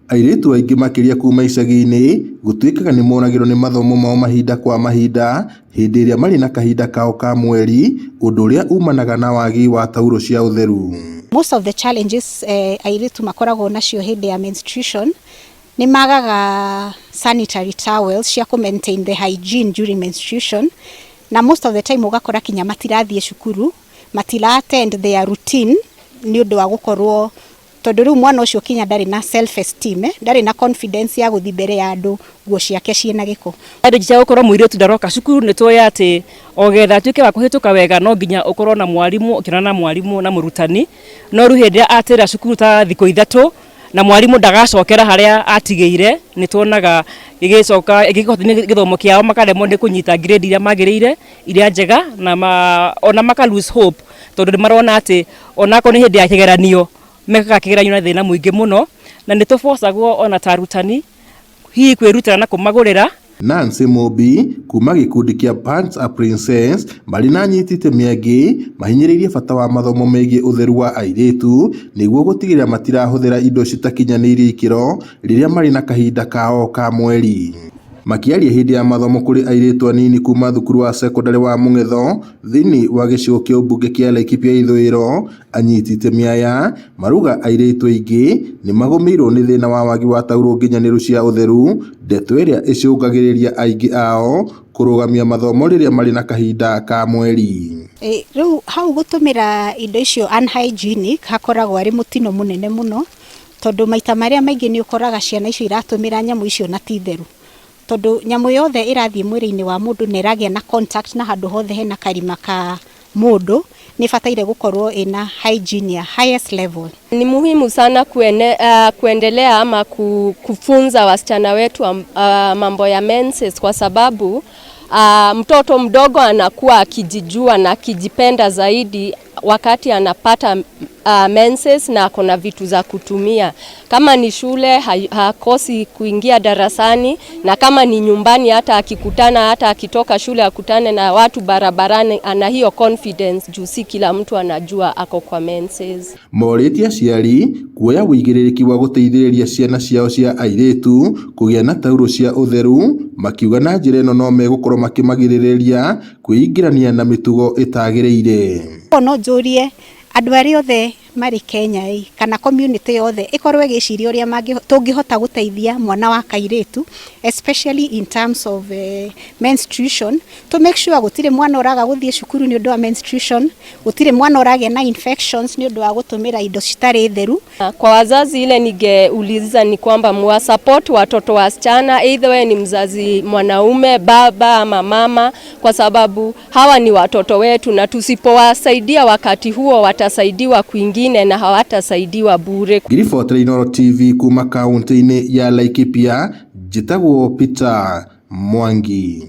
Airĩtu aingĩ makĩria kuma icagi-inĩ gũtuĩkaga nĩ monagĩrwo nĩ mathomo mao mahinda kwa mahinda hĩndĩ ĩrĩa marĩ na kahinda kao ka mweri, ũndũ ũrĩa umanaga na wagi wa taurũ cia ũtheru. Most of the challenges airĩtu makoragwo nacio hĩndĩ ya menstruation nĩ magaga sanitary towels cia ku maintain the hygiene during menstruation, na most of the time ugakora kinya matirathiĩ cukuru, matira attend their routine nĩ ũndũ wa gũkorwo tondũ rĩu mwana ũcio kinya ndarĩ na self esteem, ndarĩ na confidence ya gũthiĩ mbere ya andũ, nguo ciake ciĩna gĩko. Andũ cia gũkorwo mũirĩtu ndaroka cukuru nĩ tũĩ atĩ ogetha atuĩke wa kũhĩtũka wega no nginya ũkorwo na mwarimũ, ũkĩona na mwarimũ na mũrutani, no rĩu hĩndĩ atĩra cukuru ta thikũ ithatũ na mwarimũ ndagacokera harĩa atigĩire, nĩ tuonaga ĩgĩcoka ĩgĩkotini gĩthomo kĩao makaremwo nĩ kũnyita grade iria magĩrĩire, iria njega, na ona maka lose hope tondũ nĩ marona atĩ onako nĩ hĩndĩ ya kĩgeranio mekaga kĩgeranio na thĩna mũingĩ mũno, na nĩ tũbocagwo ona ta arutani hihi kwĩrutĩra na kũmagũrĩra. Nancy Mobi kuma gĩkundi kĩa Pants a Princess marĩ na anyiti itemi angĩ mahinyĩrĩirie bata wa mathomo megiĩ ũtheru wa airĩtu nĩguo gũtigĩrĩra matirahũthĩra indo citakinyanĩirie ikĩro rĩrĩa marĩ na kahinda kao ka mweri. Makĩaria hĩndĩ ya mathomo kũrĩ airĩtu anini kuma thukuru wa secondary wa Mũng'etho thĩinĩ wa gĩcigo kĩa ũmbunge kĩa Laikipia ithũĩro, anyiti itemi aya maruga airĩtu aingĩ nĩ magũmĩirwo nĩ thĩna wa wagi wa taurũ nginyanĩru cia ũtheru, ndeto ĩrĩa ĩcũngagĩrĩria aingĩ ao kũrũgamia mathomo rĩrĩa marĩ na kahinda ka mweri. Rĩu hau gũtũmĩra indo icio unhygienic hakoragwo arĩ mũtino mũnene mũno, tondũ maita marĩa maingĩ nĩ ũkoraga ciana icio iratũmĩra nyamũ icio na ti theru, tondũ nyamũ yothe ĩrathiĩ mwĩrĩ-inĩ wa mũndũ nĩ ĩragĩa na contact na handũ hothe hena karima ka mũndũ, nĩ bataire gũkorwo ina hygiene ya highest level. Ni muhimu sana kuendelea ama kufunza wasichana wetu mambo ya menses, kwa sababu mtoto mdogo anakuwa akijijua na akijipenda zaidi wakati anapata menses na kuna vitu za kutumia. Kama ni shule hakosi kuingia darasani, na kama ni nyumbani hata akikutana, hata akitoka shule akutane na watu barabarani, ana hiyo confidence juu si kila mtu anajua ako kwa menses. Morĩtie aciari kuoya wĩigĩrĩrĩki wa gũteithĩrĩria ciana ciao cia airĩtu kũgĩa na taurũ cia ũtheru, makiuga na njĩra ĩno no megũkorwo makĩmagirĩrĩria kwĩingĩrania na mĩtugo ĩtagĩrĩire. No njũrie andũ arĩa othe marĩ Kenya kana community yothe ĩkorwo ĩgĩciria ũrĩa tũngĩhota gũteithia mwana wa kairĩtu, especially in terms of menstruation, to make sure gũtirĩ mwana ũraga gũthiĩ cukuru nĩ ũndũ wa menstruation, gũtirĩ mwana ũragĩa na infections nĩ ũndũ wa gũtũmĩra indo citarĩ theru. Kwa wazazi ile ningeuliza ni kwamba mwa support watoto wasichana, either wewe ni mzazi mwanaume, baba ama mama, kwa sababu hawa ni watoto wetu, na tusipowasaidia wakati huo watasaidiwa kwingine na hawatasaidiwa bure. Ngiribotere Inooro TV kuma kaunti-inĩ ya Laikipia, njĩtagwo Peter Mwangi.